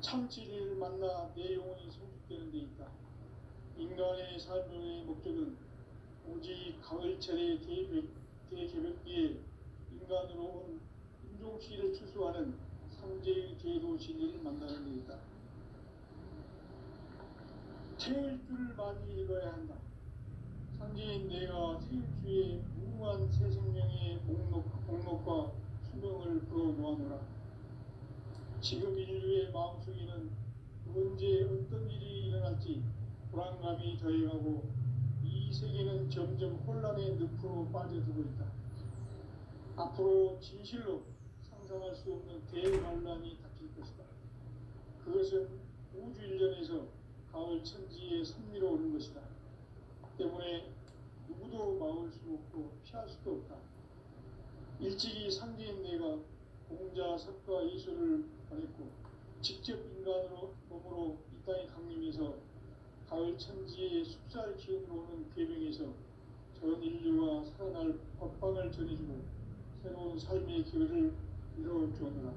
참치를 만나 내 영혼이 성숙되는 데 있다. 인간의 삶의 목적은 오직 가을철의 대개벽기에 인간으로 온 인종시를 추수하는 상제의 제도 진리를 만나는 데 있다. 태일 줄을 많이 읽어야 한다. 상제인 내가 태일주의 무궁한 새 생명의 목록과 수명을 풀어놓아노라. 지금 인류의 마음속에는 언제 어떤 일이 일어날지 불안감이 더해가고 이 세계는 점점 혼란의 늪으로 빠져들고 있다. 앞으로 진실로 상상할 수 없는 대반란이 닥칠 것이다. 그것은 우주 일련에서 가을 천지의 섭리로 오는 것이다. 때문에 누구도 막을 수 없고 피할 수도 없다. 일찍이 상제인 내가 공자, 석가, 예수를 보냈고 직접 인간으로 몸으로 이 땅에 강림해서 가을 천지의 숲살 기운으로 오는 궤병에서 전 인류가 살아날 법방을 전해주고 새로운 삶의 기회를 이뤄주었노라.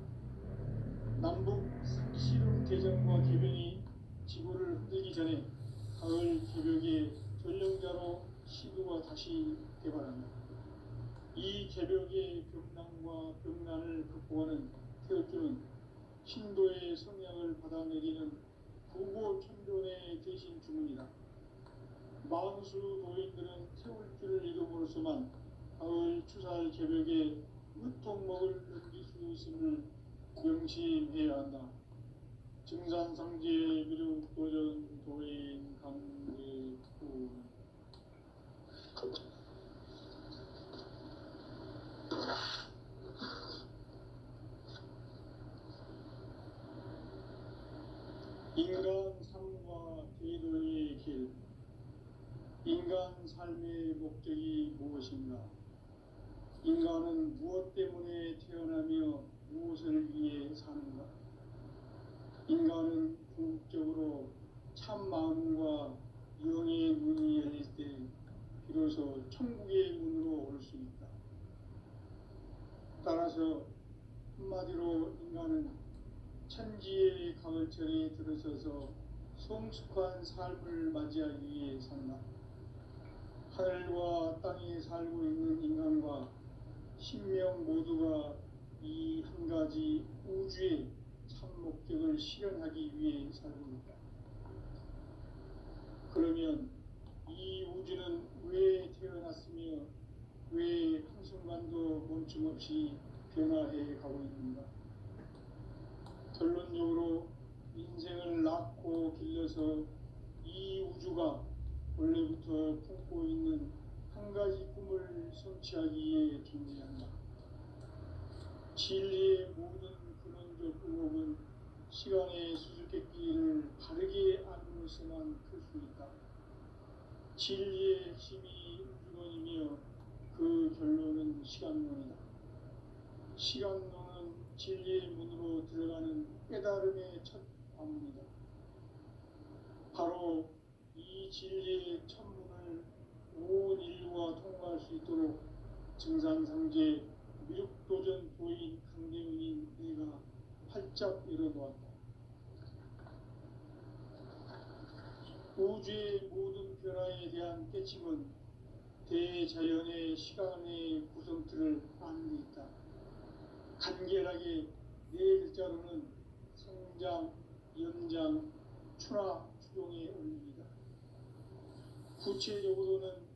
남북 상시름 대전과 궤병이 지구를 흔들기 전에 가을 개벽의 전령자로 시도가 다시 개발한다. 이 개벽의 벽난과 벽난을 극복하는 태엽주는 신도의 성향을 받아내리는 부고천존의 대신 주문이다. 만수 도인들은 태울주를 이름으로서만 가을 추살 개벽에 으통먹을 넘길 수 있음을 명심해야 한다. 증산상제 미륵도전 도인 강례구 인간 삶과 제도의 길. 인간 삶의 목적이 무엇인가? 인간은 무엇 때문에 태어나며 무엇을 위해 사는가? 인간은 궁극적으로 참 마음과 영의 문이 열릴 때 비로소 천국의 문으로 올 수 있다. 따라서 한마디로 인간은 천지의 가을철에 들어서서 성숙한 삶을 맞이하기 위해 산다. 하늘과 땅에 살고 있는 인간과 신명 모두가 이 한 가지 우주의 참 목적을 실현하기 위해 살고 있다. 그러면 이 우주는 왜 태어났으며 왜 한순간도 멈춤없이 변화해 가고 있는가? 결론적으로 인생을 낳고 길러서 이 우주가 원래부터 품고 있는 한 가지 꿈을 성취하기에 존재한다. 진리의 모든 근원적 의혹은 시간의 수수께끼를 바르게 알므로서만 풀 수 있다. 진리의 핵심이 우주론이며 그 결론은 시간론이다. 시간론은 진리의 문으로 들어가는 깨달음의 첫 관문이다. 바로 이 진리의 첫 문을 온 인류가 통과할 수 있도록 증산상제 미륵도전 도인 강대훈인 내가 활짝 열어놓았다. 우주의 모든 변화에 대한 깨침은 대자연의 시간의 구성틀을 아는 데 있다. 간결하게 네 글자로는 성장, 연장, 추나 추동의 원리이다. 구체적으로는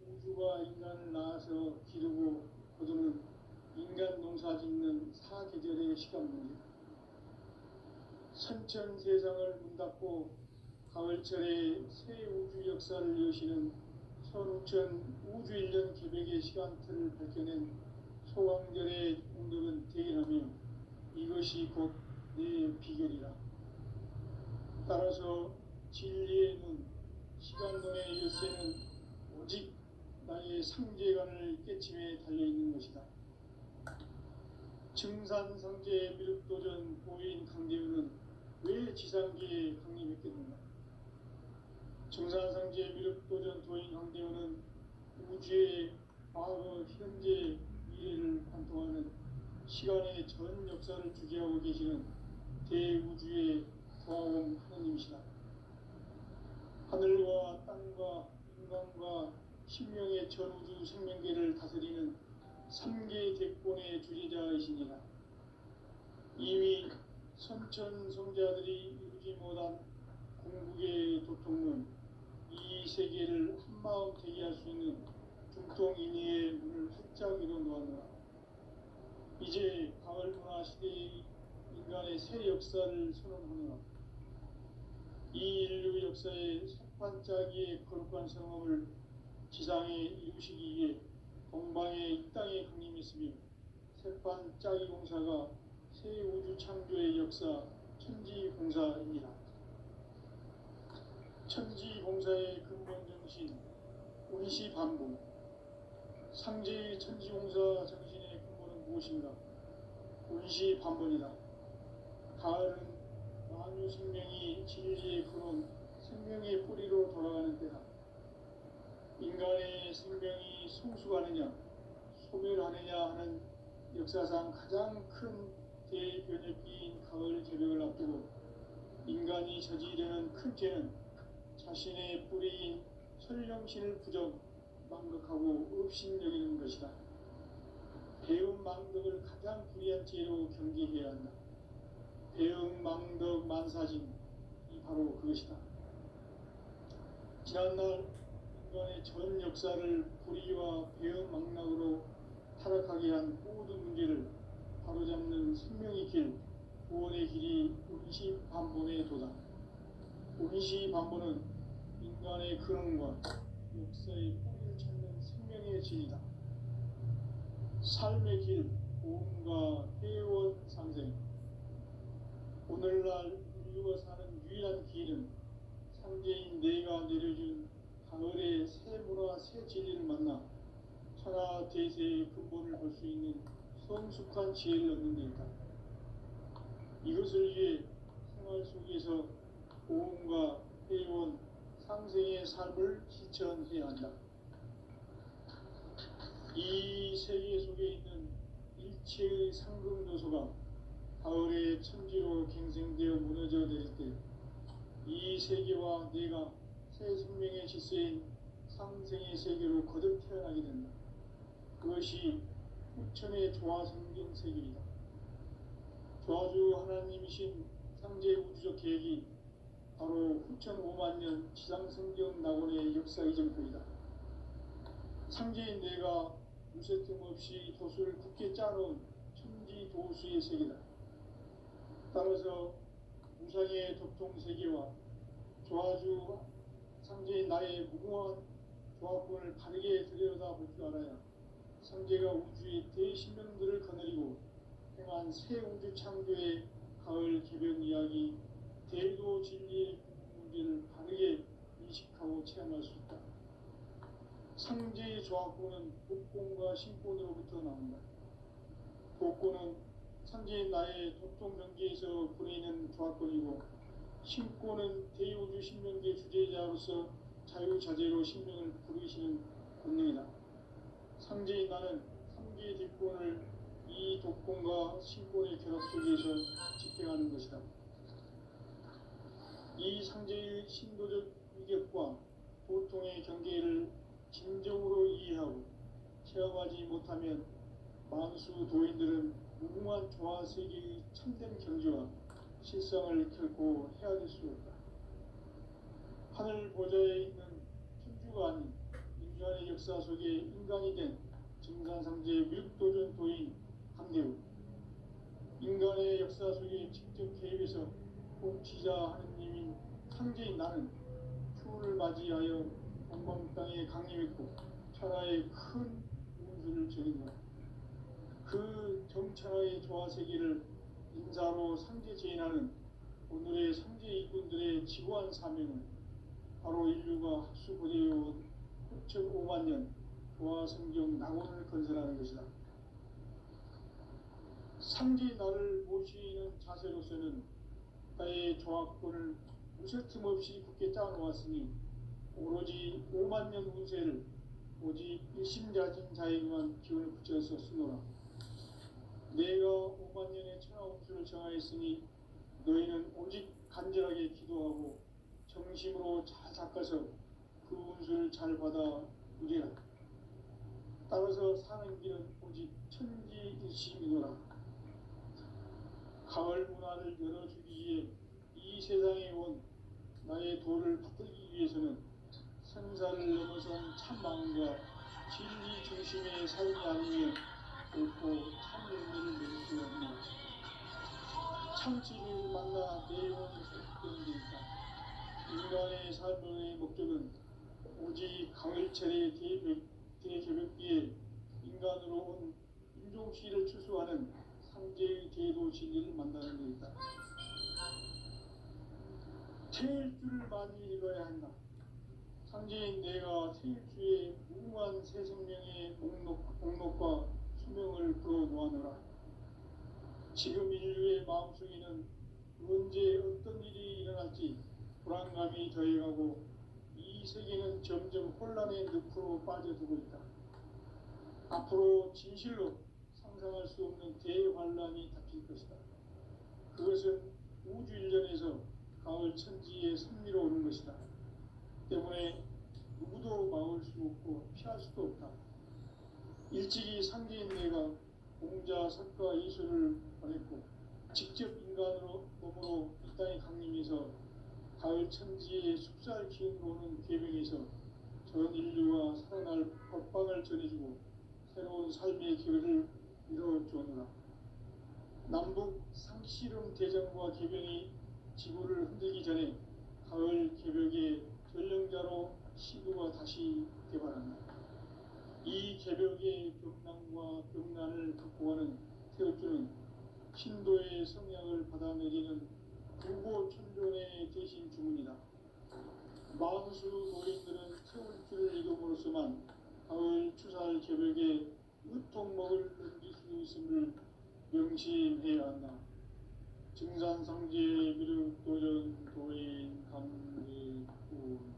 우주가 인간을 낳아서 기르고 거두는 인간 농사 짓는 사계절의 시간문이다. 선천 세상을 문 닫고 가을철에 새 우주 역사를 여시는 선우천 우주일년 개벽의 시간틀을 밝혀낸 소강절의 공덕은 대견하며 이것이 곧 내 비결이라. 따라서 진리의 눈, 시간론의 열쇠는 오직 나의 상제관을 깨침에 달려있는 것이다. 증산상제 미륵도전 보인 강대훈은 왜 지상계에 강림했겠는가? 증산상제 미륵도전 도인 강대훈은 우주의 과거, 현재, 미래를 관통하는 시간의 전 역사를 주재하고 계시는 대우주의 조화음 하느님이시다. 하늘과 땅과 인간과 신명의 전우주 생명계를 다스리는 삼계 대권의 주제자이시니라. 이미 선천성자들이 이루지 못한 궁극의 도통은 이 세계를 한마음 되게 할 수 있는 중통인의의 문을 활짝 열어놓았노라. 이제 가을 문화 시대의 인간의 새 역사를 선언하노라. 이 인류 역사의 석판짜기의 거룩한 성험을 지상에 이루시기 위해 동방의 이 땅에 강림했으며 색판짜기 공사가 새 우주 창조의 역사 천지공사입니다. 천지공사의 근본 정신 운시반복. 상제의 천지공사 정신의 근본은 무엇인가? 운시반복이다. 가을은 만유 생명이 진리의 근원, 생명의 뿌리로 돌아가는 때다. 인간의 생명이 성숙하느냐, 소멸하느냐 하는 역사상 가장 큰 대변혁기인 가을 개벽을 앞두고 인간이 저지르는 큰 죄는 자신의 뿌리인 설령신을 부정, 망극하고 업신여기는 것이다. 배움 망덕을 가장 불의한 죄로 경계해야 한다. 배움 망덕 만사진이 바로 그것이다. 지난날 인간의 전 역사를 불의와 배움 망락으로 타락하게 한 모든 문제를 바로잡는 생명의 길, 구원의 길이 운시반본의 도다. 운시반본은 인간의 근원과 역사의 뿌리를 찾는 생명의 진이다. 삶의 길, 보험과 회원 상생. 오늘날 인류가 사는 유일한 길은 상제인 내가 내려준 가을의 새 문화, 새 진리를 만나 천하 대세의 근본을 볼 수 있는 성숙한 지혜를 얻는 데 있다. 이것을 위해 생활 속에서 보험과 회원, 상생의 삶을 실천해야 한다. 이 세계 속에 있는 일체의 상금 요소가 가을의 천지로 갱생되어 무너져 내릴 때 이 세계와 내가 새 생명의 질서인 상생의 세계로 거듭 태어나게 된다. 그것이 후천의 조화성경 세계이다. 조화주 하나님이신 상제 우주적 계획이 바로 후천 5만년 지상성경 낙원의 역사 이정표이다. 상제인 내가 무쇠틈 없이 도수를 굳게 짜놓은 천지도수의 세계다. 따라서 우상의 덕통세계와 조화주 상제인 나의 무궁한 조합권을 바르게 들여다볼 줄 알아야 상제가 우주의 대신명들을 거느리고 행한 새 우주 창조의 가을 개벽 이야기, 대도 진리의 문제를 바르게 인식하고 체험할 수 있다. 상제의 조합권은 복권과 신권으로부터 나온다. 복권은 상제인 나의 도통 경계에서 보내는 조합권이고, 신권은 대우주 신명계 주제자로서 자유자재로 신명을 부르시는 권능이다. 상제인 나는 3개의 뒷권을 이 독권과 신권의 결합 속에서 집행하는 것이다. 이 상제의 신도적 위격과 보통의 경계를 진정으로 이해하고 체험하지 못하면 만수 도인들은 무궁한 조화세계의 참된 경지와 실상을 결코 헤아릴 수 없다. 하늘 보좌에 있는 천주가 아닌 인간의 역사 속에 인간이 된 증산상제 뮤도전 도인 함대우, 인간의 역사 속에 직접 개입해서 통치자 하느님인 상제인 나는 추운을 맞이하여 동방 땅에 강림했고 천하의 큰 운수를 적인다. 그 정천하의 조화세계를 인사로 상제 제인하는 오늘의 상제 일꾼들의 지고한 사명은 바로 인류가 학수고대해온 6,5만 년 조화성경 낙원을 건설하는 것이다. 상제 나를 모시는 자세로서는 나의 조합권을 무쇠틈 없이 굳게 짜놓았으니 오로지 5만 년 운세를 오직 일심자진 자에게만 기운을 붙여서 쓰노라. 내가 5만 년의 천하 운수를 정하였으니 너희는 오직 간절하게 기도하고 정심으로 잘 닦아서 그 운수를 잘 받아 누리라. 따라서 사는 길은 오직 천지일심이노라. 가을 문화를 열어주기 위해 이 세상에 온 나의 도를 붙들기 위해서는 생사를 넘어선 참 마음과 진리 중심의 삶이 아니면 결코 참 열매를 맺을 수 없는 참치를 만나 내 영혼이 소식되는 데 있다. 인간의 삶의 목적은 오직 가을철의 대개벽기에 인간으로 온 인종시를 추수하는 상제의 제도 진리를 만나는 데 있다. 태일주를 많이 읽어야 한다. 상제인 내가 태일주의 무궁한 새 생명의 목록과 수명을 풀어놓아노라. 지금 인류의 마음속에는 언제 어떤 일이 일어날지 불안감이 더해가고 이 세계는 점점 혼란의 늪으로 빠져들고 있다. 앞으로 진실로 상상할 수 없는 대환란이 닥칠 것이다. 그것은 우주 일련에서 가을 천지의 섭리로 오는 것이다. 때문에 누구도 막을 수 없고 피할 수도 없다. 일찍이 상제인 내가 공자, 석가, 이수를 보냈고 직접 인간으로 몸으로 이 땅에 강림해서 가을 천지의 숲살 기운으로 오는 계명에서 전 인류와 살아날 법방을 전해주고 새로운 삶의 길을 이뤄주었노라. 남북 상씨름 대전과 개병이 지구를 흔들기 전에 가을 개벽의 전령자로 시구가 다시 개발한다. 이 개벽의 벽난과 벽난을 극복하는 태엽주는 신도의 성향을 받아내리는 구고천존의 대신 주문이다. 만수 노인들은 태울주를 읽음으로써만 가을 추살 개벽에 으통먹을 넘길 수 있음을 명심해야 한다. 증산상제 미륵 도전 도인 감리군.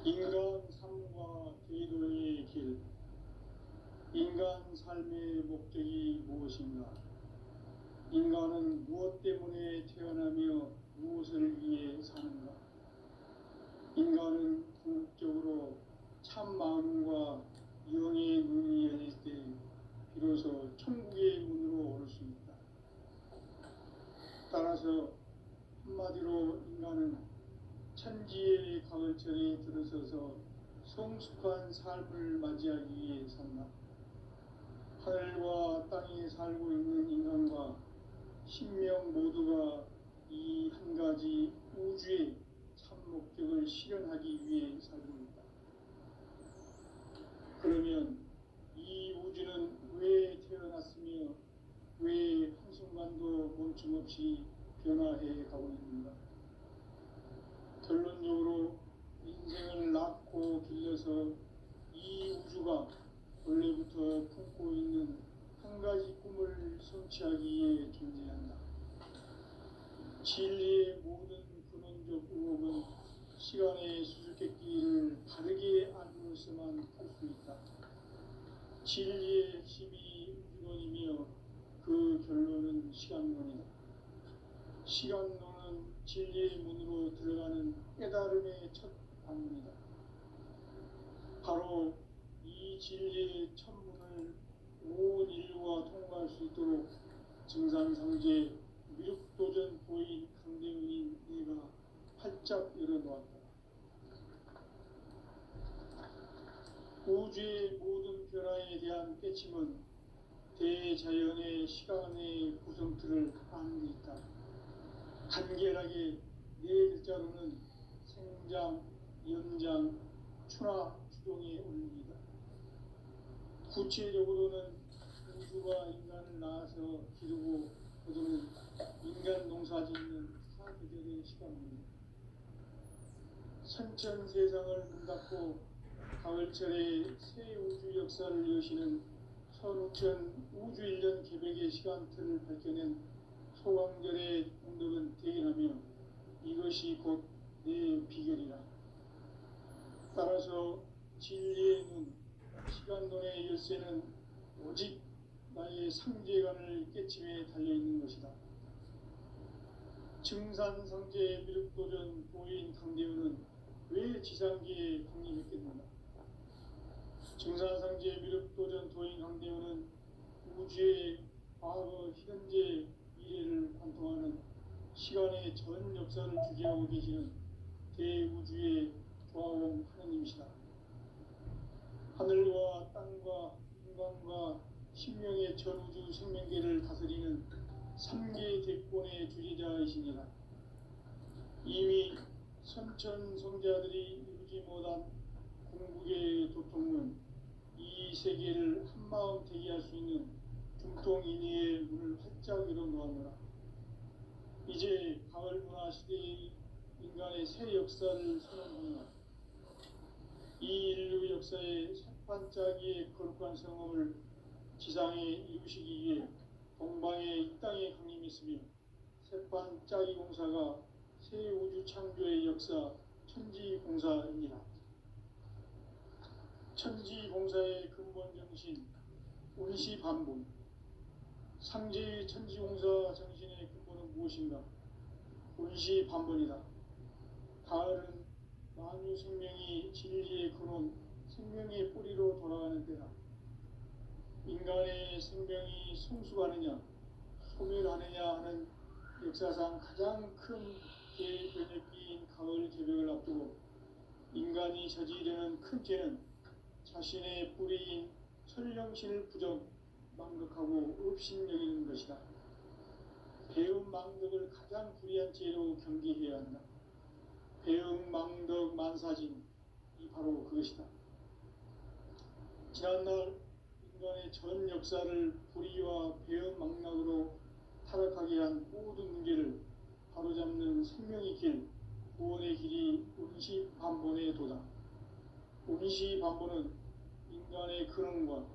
인간 삶과 제도의 길. 인간 삶의 목적이 무엇인가? 인간은 무엇 때문에 태어나며 무엇을 위해 사는가? 인간은 궁극적으로 참 마음과 영의 눈이 열릴 때 비로소 천국의 문으로 오를 수 있다. 따라서 한마디로 인간은 천지의 가을철에 들어서서 성숙한 삶을 맞이하기 위해 산다. 하늘과 땅에 살고 있는 인간과 신명 모두가 이 한 가지 우주의 참 목적을 실현하기 위해 살고 있다. 그러면 이 우주는 왜 태어났으며 왜 한순간도 멈춤없이 변화해 가고 있는가? 결론적으로 인생을 낳고 길러서 이 우주가 원래부터 품고 있는 한 가지 꿈을 성취하기 위해 존재한다. 진리의 모든 근원적 의혹은 시간의 수수께끼를 바르게 알므로서만 풀 수 있다. 진리의 핵심이 우주론이며 그 결론은 시간론이다. 시간론은 진리의 문으로 들어가는 깨달음의 첫 방문이다. 바로 이 진리의 천문을 온 인류가 통과할 수 있도록 증산상제 미륵도전 보인 강대문인 네가 활짝 열어놓았다. 우주의 모든 변화에 대한 깨침은 대자연의 시간의 구성틀을 아는 데 있다. 간결하게 네 글자로는 생장, 연장, 추나, 추동의 원리이다. 구체적으로는 우주가 인간을 낳아서 기르고 거두는 인간 농사 짓는 사계절의 시간입니다. 선천 세상을 문 닫고 가을철에 새 우주 역사를 여시는 선우천 우주일년 개벽의 시간틀을 밝혀낸 소강절의 공덕은 대견하며 이것이 곧 내 비결이라. 따라서 진리의 눈, 시간론의 열쇠는 오직 나의 상제관을 깨침에 달려있는 것이다. 증산상제 미륵도전 도인 강대우는 왜 지상계에 강림했겠는가? 증산상제 미륵도전 도인 강대우는 우주의 과거, 현재, 미래를 관통하는 시간의 전 역사를 주재하고 계시는 대우주의 조화원 하느님이시다. 하늘과 땅과 인간과 신명의 전우주 생명계를 다스리는 3계 대권의 주제자이시니라. 이미 선천성자들이 이루지 못한 궁극의 도통은 이 세계를 한마음 되게 할 수 있는 중통인의의 문을 활짝 열어놓았노라. 이제 가을 문화 시대의 인간의 새 역사를 선언하노라. 이 인류 역사의 새반짝이의 거룩한 성험을 지상에 이루시기 위해 동방의 이 땅에 강림했으며 새반짝이 공사가 새 우주 창조의 역사 천지공사입니다. 천지공사의 근본 정신 운시반본, 상제의 천지공사 정신의 근본은 무엇인가? 운시반본이다. 가을은 만유 생명이 진리의 근원, 생명의 뿌리로 돌아가는 때다. 인간의 생명이 성숙하느냐, 소멸하느냐 하는 역사상 가장 큰 대변혁기인 가을 개벽을 앞두고 인간이 저지르는 큰 죄는 자신의 뿌리인 천령신을 부정, 망덕하고 업신여기는 것이다. 배음 망덕을 가장 불의한 죄로 경계해야 한다. 배음 망덕 만사진이 바로 그것이다. 지난날 인간의 전 역사를 불의와 배음 망락으로 타락하게 한 모든 문제를 바로잡는 생명의 길, 구원의 길이 운시반본의 도다. 운시반본은 인간의 근원과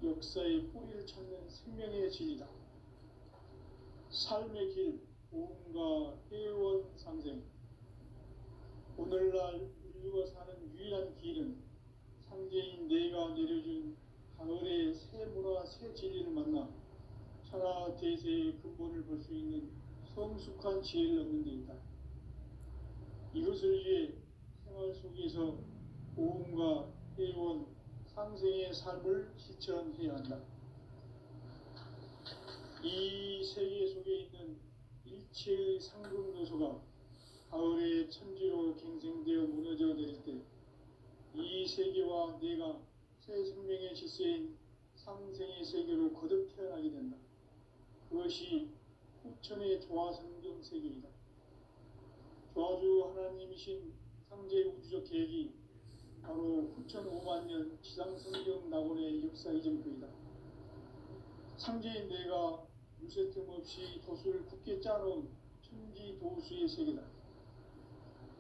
역사의 뿌리를 찾는 생명의 진리다. 삶의 길, 보험과 회원 상생. 오늘날 인류가 사는 유일한 길은 상제인 내가 내려준 가을의 새 문화, 새 진리를 만나 천하 대세의 근본을 볼 수 있는 성숙한 지혜를 얻는 데 있다. 이것을 위해 생활 속에서 보험과 회원, 상생의 삶을 실천해야 한다. 이 세계 속에 있는 일체의 상승도소가 가을의 천지로 갱생되어 무너져 내릴 때 이 세계와 내가 새 생명의 질서인 상생의 세계로 거듭 태어나게 된다. 그것이 후천의 조화성경 세계이다. 조화주 하나님이신 상제 우주적 계획이 바로 후천 5만년 지상성경 낙원의 역사 이전표이다. 상제인 내가 유세 틈 없이 도수를 굳게 짜놓은 천지도수의 세계다.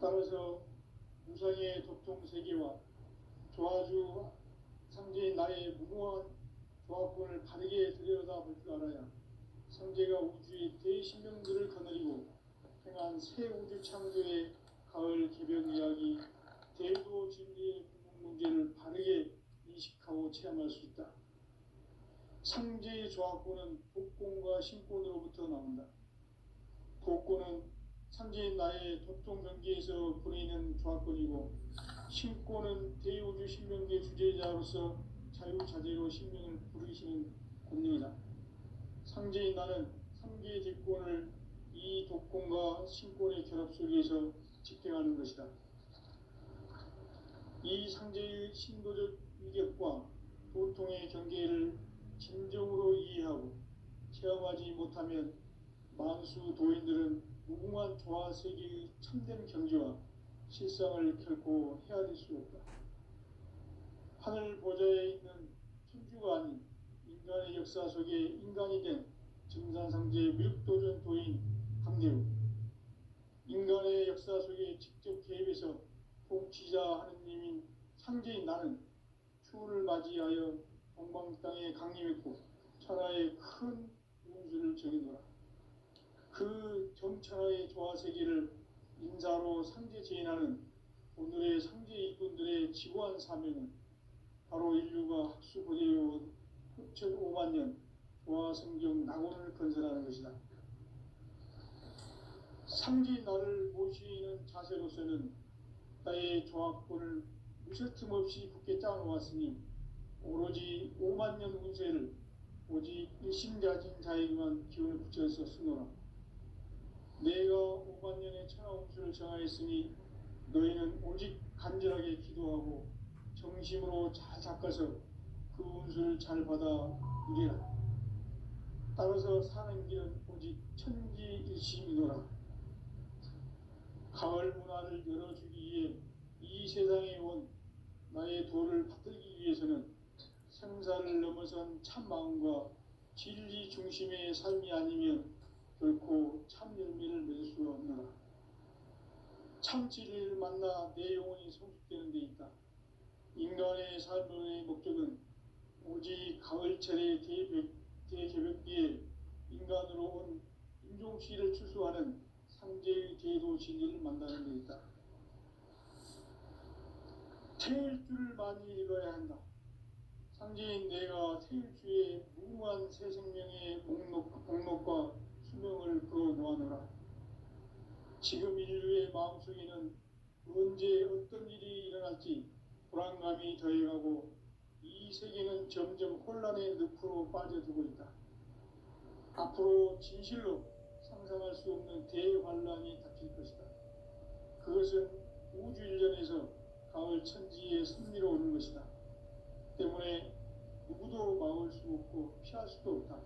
따라서 무상의 도통 세계와 조화주 상제인 나의 무모한 조합권을 바르게 들여다볼 줄 알아야 상제가 우주의 대신명들을 거느리고 행한 새 우주 창조의 가을 개벽 이야기, 대도 진리의 궁극 문제를 바르게 인식하고 체험할 수 있다. 상제의 조합권은 복권과 신권으로부터 나온다. 복권은 상제인 나의 도통 경계에서 보내는 조합권이고, 신권은 대우주 신명계 주제자로서 자유자재로 신명을 부르시는 권능이다. 상제인 나는 3개의 뒷권을 이 독권과 신권의 결합 속에서 집행하는 것이다. 이 상제의 신도적 위력과 도통의 경계를 진정으로 이해하고 체험하지 못하면 만수 도인들은 무궁한 조화 세계의 참된 경지와 실상을 결코 헤아릴 수 없다. 하늘 보좌에 있는 천주가 아닌 인간의 역사 속에 인간이 된 증산상제 미륵도전 도인 강대우, 인간의 역사 속에 직접 개입해서 통치자 하느님인 상제인 나는 추운을 맞이하여 동방 땅에 강림했고 천하의 큰 운수를 정해놓으라. 그 정천하의 조화 세계를 인사로 상제 제인하는 오늘의 상제 일꾼들의 내의 지구한 사명은 바로 인류가 학수고대해온 흑천 5만 년 조화성경 낙원을 건설하는 것이다. 상지 나를 모시는 자세로서는 나의 조합권을 무쇠틈 없이 굳게 짜놓았으니 오로지 5만 년 운세를 오직 일심가진 자에게만 기운을 붙여서 쓰노라. 내가 5만 년의 천하 운수를 정하였으니 너희는 오직 간절하게 기도하고 정심으로 잘 닦아서 그 운수를 잘 받아 이겨라. 따라서 사는 길은 오직 천지일심이노라. 가을 문화를 열어주기 위해 이 세상에 온 나의 도를 받들기 위해서는 생사를 넘어선 참마음과 진리 중심의 삶이 아니면 결코 참 열매를 맺을 수가 없노라. 참 진리를 만나 내 영혼이 성숙되는 데 있다. 인간의 삶의 목적은 오직 가을철의 대개벽기에 인간으로 온 인종씨를 추수하는 상제의 대도 진리를 만나는 데 있다. 태일 줄을 많이 읽어야 한다. 상제인 내가 태일주의 무궁한 새 생명의 목록과 수명을 풀어놓아노라. 지금 인류의 마음속에는 언제 어떤 일이 일어날지 불안감이 더해가고 이 세계는 점점 혼란의 늪으로 빠져들고 있다. 앞으로 진실로 상상할 수 없는 대환란이 닥칠 것이다. 그것은 우주 일전에서 가을 천지의 섭리로 오는 것이다. 때문에 누구도 막을 수 없고 피할 수도 없다.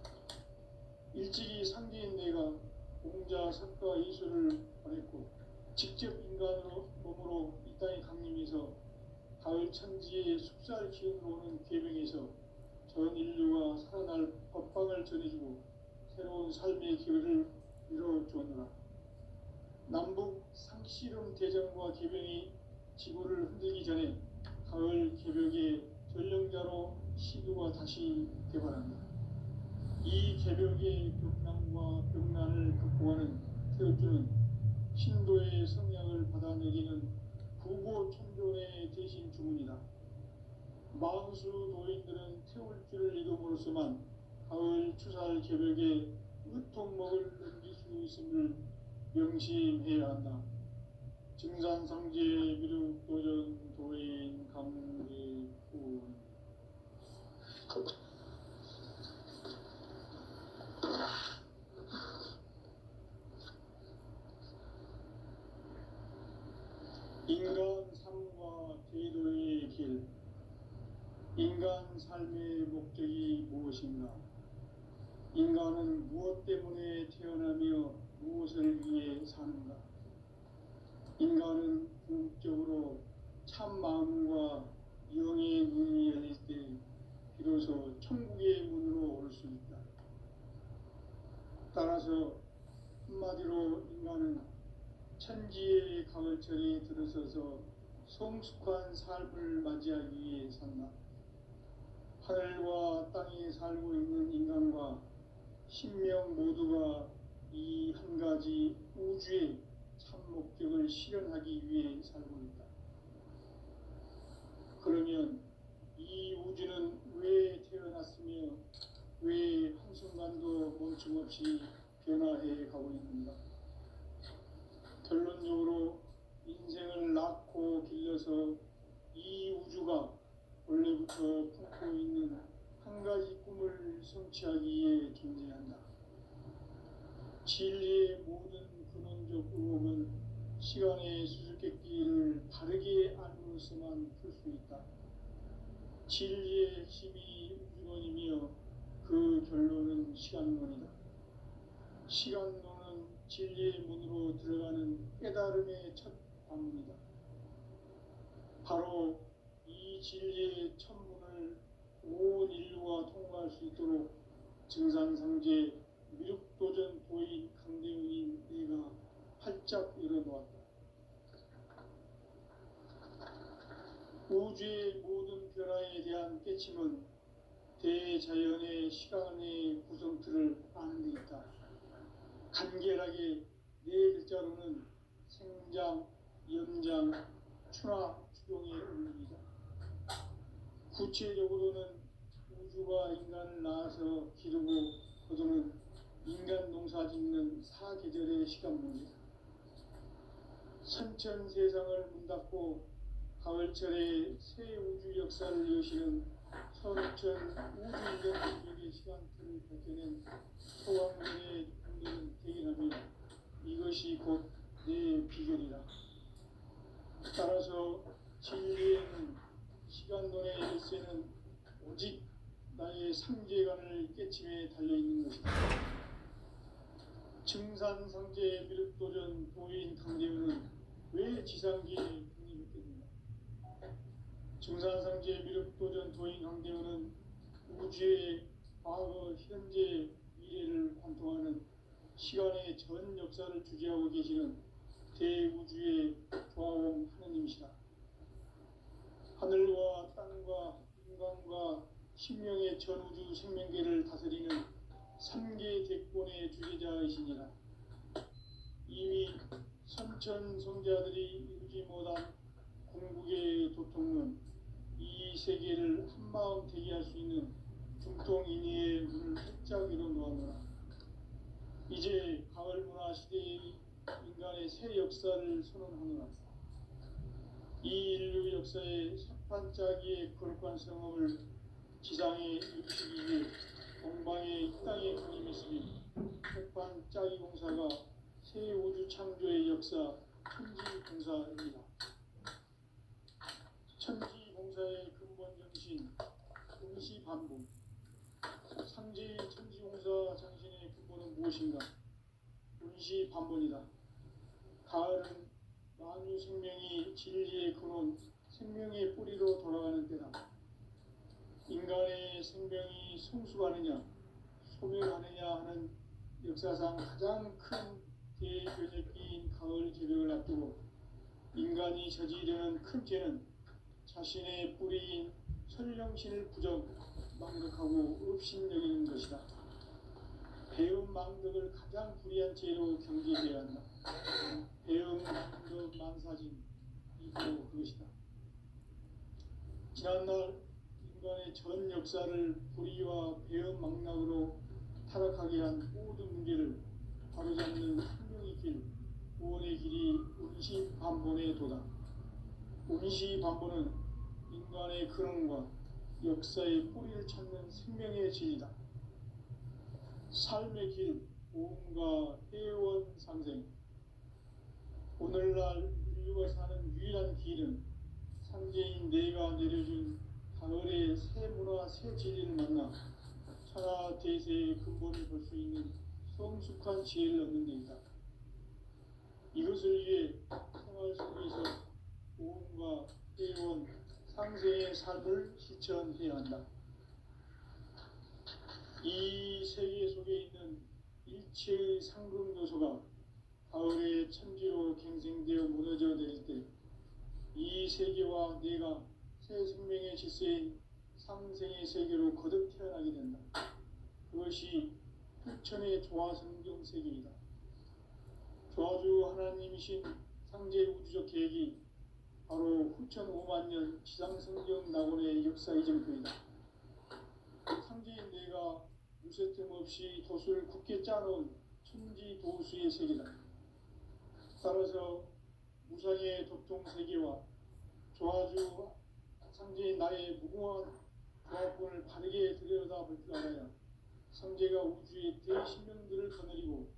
일찍이 상제인 내가 공자, 석가, 이수를 보냈고 직접 인간으로 몸으로 이 땅에 강림해서 가을 천지의 숲살 기운으로 오는 계명에서 전 인류가 살아날 법방을 전해주고 새로운 삶의 기회를 이뤄주었노라. 남북 상씨름 대전과 계명이 지구를 흔들기 전에 가을 개벽의 전령자로 시두가 다시 개발한다. 이 개벽의 벽난과 벽난을 극복하는 태울주는 신도의 성약을 받아내리는 구고천존의 대신 주문이다. 만수 노인들은 태울주를 이름으로서만 가을 추살 개벽에 으통먹을 넘길 수 있음을 명심해야 한다. 증산상제 미륵도전 도인 감리군. 인간 삶과 제도의 길. 인간 삶의 목적이 무엇인가? 인간은 무엇 때문에 태어나며 무엇을 위해 사는가? 인간은 궁극적으로 참 마음과 영의 눈이 열릴 때 비로소 천국의 문으로 올 수 있다. 따라서 한마디로 인간은 천지의 가을철에 들어서서 성숙한 삶을 맞이하기 위해 산다. 하늘과 땅에 살고 있는 인간과 신명 모두가 이 한 가지 우주의 참 목적을 실현하기 위해 살고 있다. 그러면 이 우주는 왜 태어났으며 왜 한순간도 멈춤없이 변화해 가고 있는가? 결론적으로 인생을 낳고 길러서 이 우주가 원래부터 품고 있는 한 가지 꿈을 성취하기 위해 존재한다. 진리의 모든 근원적 의혹은 시간의 수수께끼를 바르게 알므로서만 풀 수 있다. 진리의 핵심이 우주론이며 그 결론은 시간론이다. 시간론은 진리의 문으로 들어가는 깨달음의 첫 관문이다. 바로 이 진리의 첫 문을 온 인류가 통과할 수 있도록 증산상제 미륵도전 도인 강대웅인 내가 활짝 열어놓았다. 우주의 모든 변화에 대한 깨침은 대자연의 시간의 구성틀을 아는 데 있다. 간결하게 네 글자로는 생장, 연장, 춘화, 추종의 원리이다. 구체적으로는 우주가 인간을 낳아서 기르고 거두는 인간 농사 짓는 사계절의 시간입니다. 선천 세상을 문닫고 가을철에 새 우주 역사를 여시는 선천 우주 인간들의 시간틀을 밝혀낸 소왕년의 분들은 대견하며 이것이 곧 내 비결이다. 따라서 진리에는 시간론의 열쇠는 오직 나의 상제관을 깨침에 달려있는 것이다. 증산상제 미륵도전 도인 강대우는 왜 지상기에 독립했겠는가? 증산상제 미륵도전 도인 강대우는 우주의 과거, 현재, 미래를 관통하는 시간의 전 역사를 주재하고 계시는 대우주의 조화원 하느님이시다. 하늘과 땅과 인간과 신명의 전우주 생명계를 다스리는 3개 대권의 주제자이시니라. 이미 선천성자들이 이루지 못한 궁극의 도통은 이 세계를 한마음 되게 할 수 있는 중통인의의 문을 활짝 열어놓았노라. 이제 가을 문화 시대의 인간의 새 역사를 선언하노라. 이 인류 역사의 석판짜기의 거룩한 성험을 지상에 이루시기 위해 동방의 이 땅에 강림했으니 석판짜기 공사가 새 우주 창조의 역사 천지봉사입니다. 천지봉사의 근본 정신 응시반복. 상제의 천지봉사 정신의 근본은 무엇인가? 응시반복이다. 가을은 만유 생명이 진리의 근원, 생명의 뿌리로 돌아가는 때다. 인간의 생명이 성숙하느냐, 소멸하느냐 하는 역사상 가장 큰 대변혁기인 가을 개벽을 앞두고 인간이 저지르는 큰 죄는 자신의 뿌리인 설령신을 부정, 망덕하고 업신여기는 것이다. 배움 망덕을 가장 불의한 죄로 경계해야 한다. 배움 망덕 만사진, 이 바로 그것이다. 지난날 인간의 전 역사를 불의와 배움 망락으로 타락하게 한 모든 문제를 바로잡는 생명의 길, 구원의 길이 운시반본의 도다. 운시반본은 인간의 근원과 역사의 뿌리를 찾는 생명의 진리다. 삶의 길, 보험과 회원 상생. 오늘날 인류가 사는 유일한 길은 상제인 내가 내려준 가을의 새 문화, 새 진리를 만나 천하 대세의 근본을 볼 수 있는 성숙한 지혜를 얻는 데이다. 이것을 위해 생활 속에서 보험과 회원, 상생의 삶을 실천해야 한다. 이 세계 속에 있는 일체의 상금 요소가 가을의 천지로 갱생되어 무너져 내릴 때 이 세계와 내가 새 생명의 질서인 상생의 세계로 거듭 태어나게 된다. 그것이 후천의 조화성경 세계이다. 조화주 하나님이신 상제 우주적 계획이 바로 후천 5만 년 지상성경 낙원의 역사 이정표이다. 상제인 내가 무쇠틈 없이 도수를 굳게 짜놓은 천지 도수의 세계다. 따라서 무상의 도통 세계와 조화주 상제인 나의 무궁한 조합권을 바르게 들여다볼 줄 알아야 상제가 우주의 대신명들을 거느리고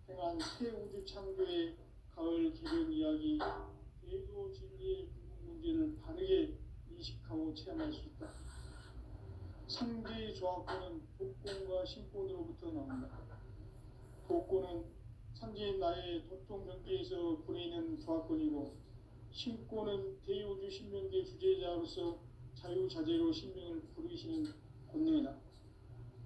행한 새 우주 창조의 가을 개변 이야기, 대도 진리의 궁극 문제를 바르게 인식하고 체험할 수 있다. 상제의 조합권은 독권과 신권으로부터 나온다. 독권은 상제인 나의 도통 경계에서 부리는 조합권이고, 신권은 대우주 신명계 주제자로서 자유자재로 신명을 부르시는 권능이다.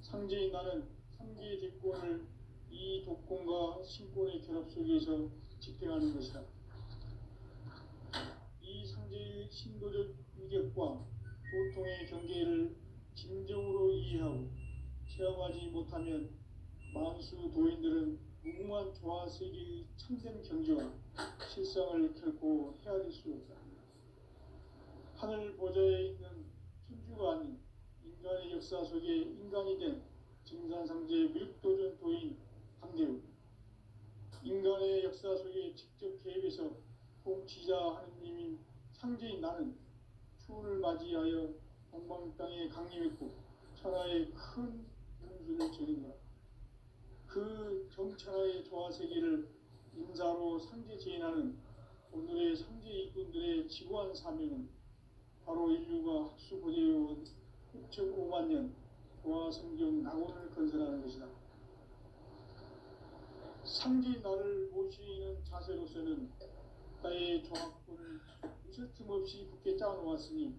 상제인 나는 3개의 대권을 이 독권과 신권의 결합 속에서 집행하는 것이다. 이 상제의 신도적 위력과 도통의 경계를 진정으로 이해하고 체험하지 못하면 만수 도인들은 무궁한 조화세계의 참된 경지와 실상을 결코 헤아릴 수 없다. 하늘 보좌에 있는 천주가 아닌 인간의 역사 속에 인간이 된 증산상제의 밀도전도인 강대우, 인간의 역사 속에 직접 개입해서 통치자 하느님인 상제인 나는 추운을 맞이하여 동방 땅에 강림했고 천하의 큰 운수를 지닌다. 그 정천하의 조화세계를 인사로 상제 제인하는 오늘의 상제 일꾼들의 지구한 사명은 바로 인류가 학수고대해온 6.5만 년 조화성경 낙원을 건설하는 것이다. 상제인 나를 모시는 자세로서는 나의 조합군을 무쇠틈없이 굳게 짜놓았으니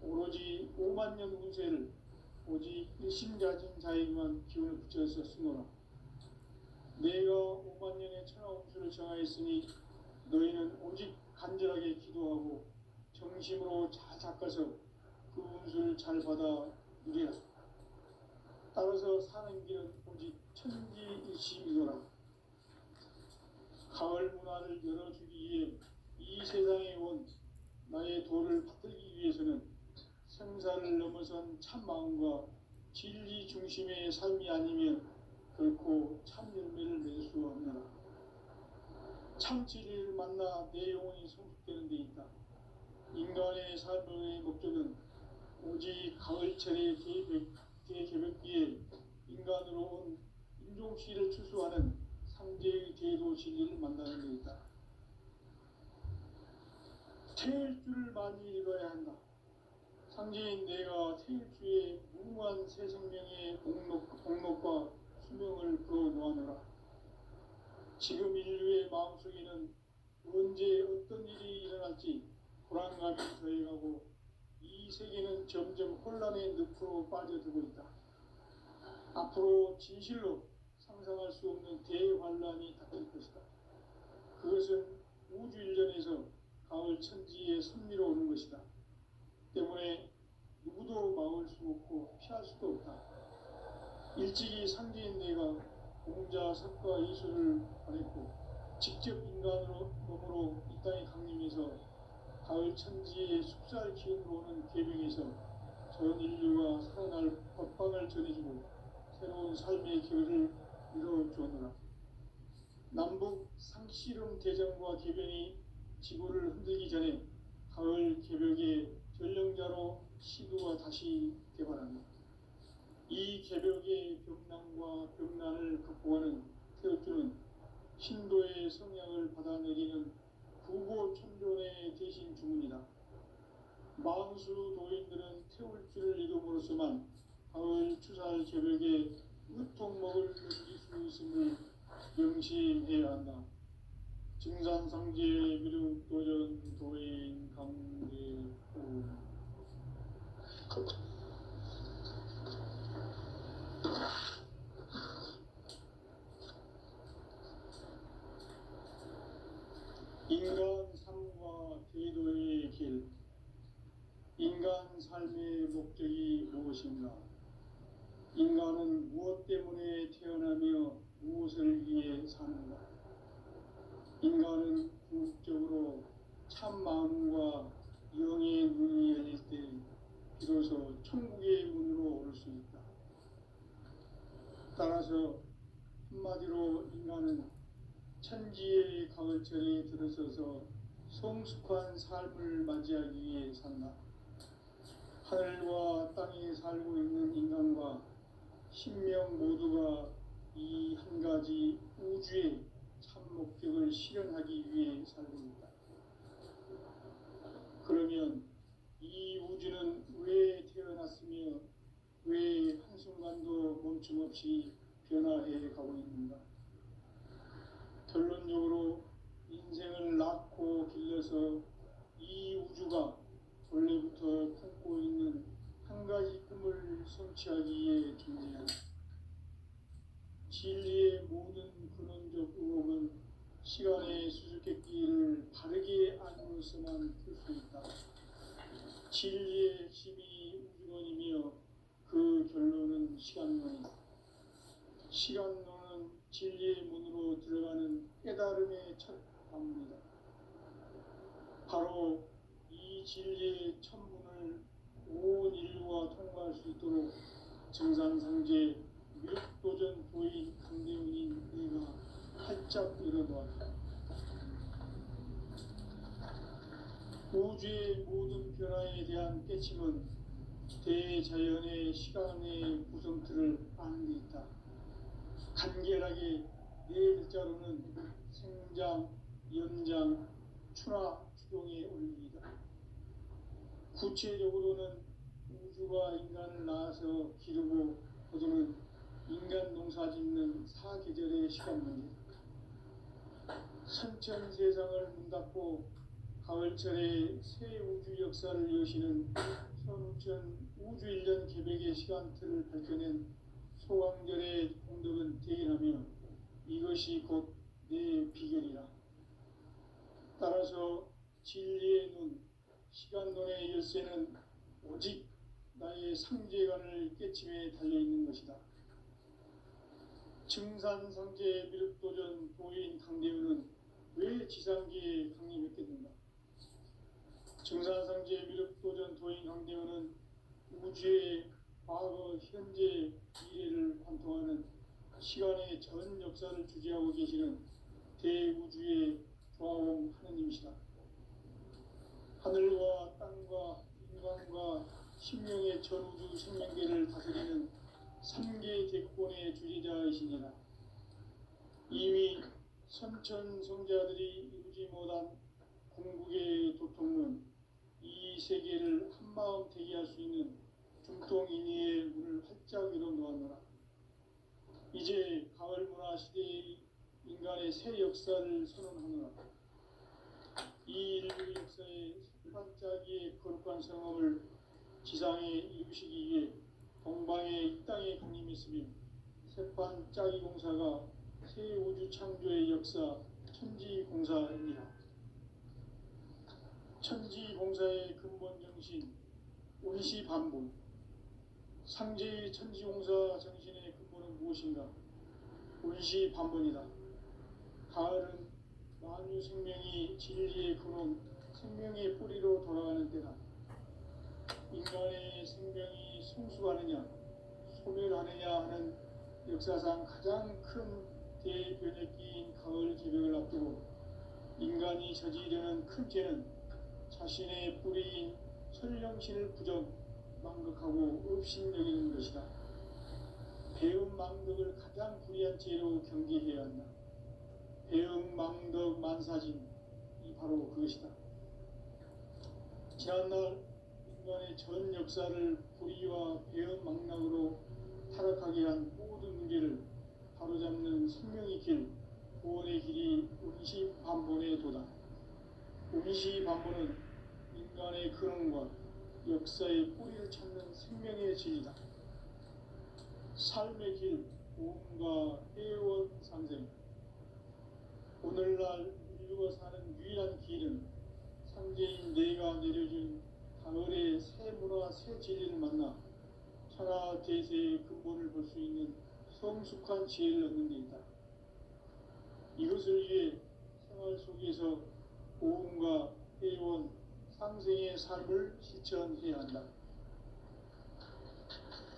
오로지 5만 년 운세를 오직 일심가진 자에게만 기운을 붙여서 쓰노라. 내가 5만 년의 천하 운수를 정하였으니 너희는 오직 간절하게 기도하고 정심으로 잘 닦아서 그 운수를 잘 받아 누리라. 따라서 사는 길은 오직 천지일심이노라. 가을 문화를 열어주기 위해 이 세상에 온 나의 도를 받들기 위해서는 생사를 넘어선 참 마음과 진리 중심의 삶이 아니면 결코 참 열매를 맺을 수 없느라. 참 진리를 만나 내 영혼이 성숙되는 데 있다. 인간의 삶의 목적은 오직 가을철의 대개벽기에 인간으로 온 인종씨를 추수하는 상제의 대도 진리를 만나는 데 있다. 태일 줄을 많이 읽어야 한다. 상제인 내가 태일주의 무궁한 새 생명의 목록과 수명을 풀어놓아노라. 지금 인류의 마음속에는 언제 어떤 일이 일어날지 불안감이 더해가고 이 세계는 점점 혼란의 늪으로 빠져들고 있다. 앞으로 진실로 상상할 수 없는 대환란이 닥칠 것이다. 그것은 우주 일전에서 가을 천지의 섭리로 오는 것이다. 때문에 누구도 막을 수 없고 피할 수도 없다. 일찍이 상제인 내가 공자, 석가, 이수를 보냈고 직접 인간으로 몸으로 이 땅에 강림해서 가을 천지의 숲살 기운으로 오는 계명에서 전 인류가 살아날 법방을 전해주고 새로운 삶의 길을 이뤄주었노라. 남북 상씨름 대전과 개변이 지구를 흔들기 전에 가을 개벽의 전령자로 시도가 다시 개발한다. 이 개벽의 병난과 병난을 극복하는 태엽주는 신도의 성향을 받아내리는 구고천존의 대신 주문이다. 만수 도인들은 태울주를 이름으로서만 가을 추살 개벽에 으통먹을 넘길 수 있음을 명시해야 한다. 증산상제 미륵도전 도인 강대우. 인간 삶과 대도의 길. 인간 삶의 목적이 무엇인가? 인간은 무엇 때문에 태어나며 무엇을 위해 사는가? 인간은 궁극적으로 참 마음과 영의 눈이 열릴 때 비로소 천국의 문으로 오를 수 있다. 따라서 한마디로 인간은 천지의 가을철에 들어서서 성숙한 삶을 맞이하기 위해 산다. 하늘과 땅에 살고 있는 인간과 신명 모두가 이 한 가지 우주의 참 목적을 실현하기 위해 살고 있다. 그러면 이 우주는 왜 태어났으며 왜 한순간도 멈춤 없이 변화해 가고 있는가? 결론적으로 인생을 낳고 길러서 이 우주가 원래부터 품고 있는 한 가지 꿈을 성취하기 위해 존재한다. 진리의 모든 근원적 의혹은 시간의 수수께끼를 바르게 알므로서만 풀 수 있다. 진리의 핵심이 우주론이며 그 결론은 시간론이다. 시간론은 진리의 문으로 들어가는 깨달음의 첫 방문이다. 바로 이 진리의 천문을 온 인류가 통과할 수 있도록 정상상제 미륵도전 도인 강대훈인 내가 활짝 열어놓았다. 우주의 모든 변화에 대한 깨침은 대자연의 시간의 구성틀을 아는 데 있다. 간결하게 네 글자로는 생장, 연장, 추나 추동의 원리이다. 구체적으로는 우주가 인간을 낳아서 기르고 거두는 인간 농사 짓는 사계절의 시간 문제. 선천 세상을 문닫고 가을철에 새 우주 역사를 여시는 선우천 우주 1년 계백의 시간틀을 밝혀낸 소강절의 공덕은 대인하며 이것이 곧 내 비결이라. 따라서 진리의 눈, 시간론의 열쇠는 오직 나의 상제관을 깨침에 달려있는 것이다. 증산상제 미륵도전 도인 강대훈은 왜 지상기에 강림했겠는가? 증산상제 미륵도전 도인 강대훈은 우주의 과거, 현재, 미래를 관통하는 시간의 전 역사를 주재하고 계시는 대우주의 조화원 하느님이시다. 하늘과 땅과 인간과 심령의 전우주 생명계를 다스리는 3계 대권의 주재자이시니라. 이미 선천성자들이 이루지 못한 궁극의 도통론, 이 세계를 한마음 대기할 수 있는 중통인의의 문을 활짝 열어놓았노라. 이제 가을 문화 시대의 인간의 새 역사를 선언하노라. 이 인류 역사의 반짝이의 거룩한 성험을 지상에 이루시기 위해 동방의 이 땅에 강림했으며 새반짝이 공사가 새 우주 창조의 역사 천지공사입니다. 천지공사의 근본 정신 운시반본. 상제의 천지공사 정신의 근본은 무엇인가? 운시반본이다. 가을은 만유 생명이 진리의 근원, 생명의 뿌리로 돌아가는 때다. 인간의 생명이 성숙하느냐, 소멸하느냐 하는 역사상 가장 큰 대변혁기인 가을 개벽을 앞두고 인간이 저지르는 큰 죄는 자신의 뿌리인 설령신을 부정, 망극하고 업신여기는 것이다. 배음 망덕을 가장 불의한 죄로 경계해야 한다. 배음 망덕 만사진, 이 바로 그것이다. 지난날 인간의 전 역사를 불의와 배음 망락으로 타락하게 한 모든 문제를 바로잡는 생명의 길, 구원의 길이 운시반본의 도다. 운시반본은 인간의 근원과 역사의 뿌리를 찾는 생명의 진리다. 삶의 길, 오음과 회원 상생. 오늘날 인류가 사는 유일한 길은 상제인 내가 내려준 가을의 새 문화, 새 진리를 만나 천하 대세의 근본을 볼 수 있는 성숙한 지혜를 얻는 데 있다. 이것을 위해 생활 속에서 오음과 회원, 상생의 삶을 실천해야 한다.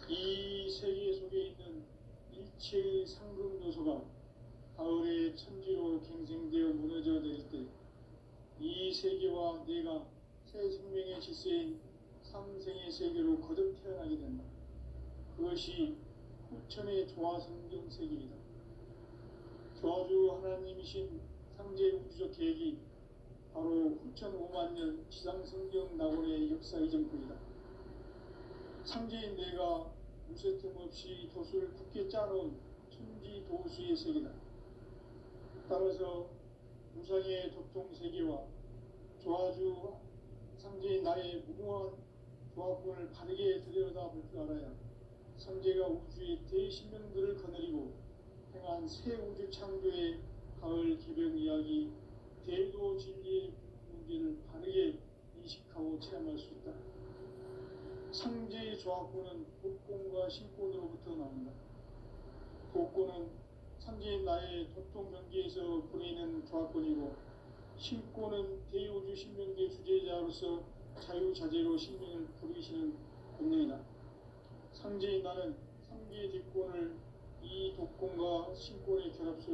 이 세계 속에 있는 일체의 상금 요소가 가을의 천지로 갱생되어 무너져 내릴 때 이 세계와 내가 새 생명의 질서인 상생의 세계로 거듭 태어나게 된다. 그것이 후천의 조화성경 세계이다. 조화주 하나님이신 상제 우주적 계획이 바로 후천 5만 년 지상성경 낙원의 역사 이전뿐이다. 상제인 내가 무쇠 틈 없이 도수를 굳게 짜놓은 천지 도수의 세계다. 따라서 무상의 도통 세계와 조화주 상제인 나의 무모한 조합군을 바르게 들여다볼 줄 알아야 상제가 우주의 대신명들을 거느리고 행한 새 우주 창조의 가을 개벽 이야기, 대도 진리의 문제를 바르게 인식하고 체험할 수 있다. 상제의 조합군은 복권과 신권으로부터 나온다. 복권은 상제인 나의 도통 경계에서 보내는 조합권이고, 신권은 대우주 신명계 주제자로서 자유자재로 시민을 부르시는 권능이다. 상제인 나는 3개의 뒷권을 이 독권과 신권의 결합 속에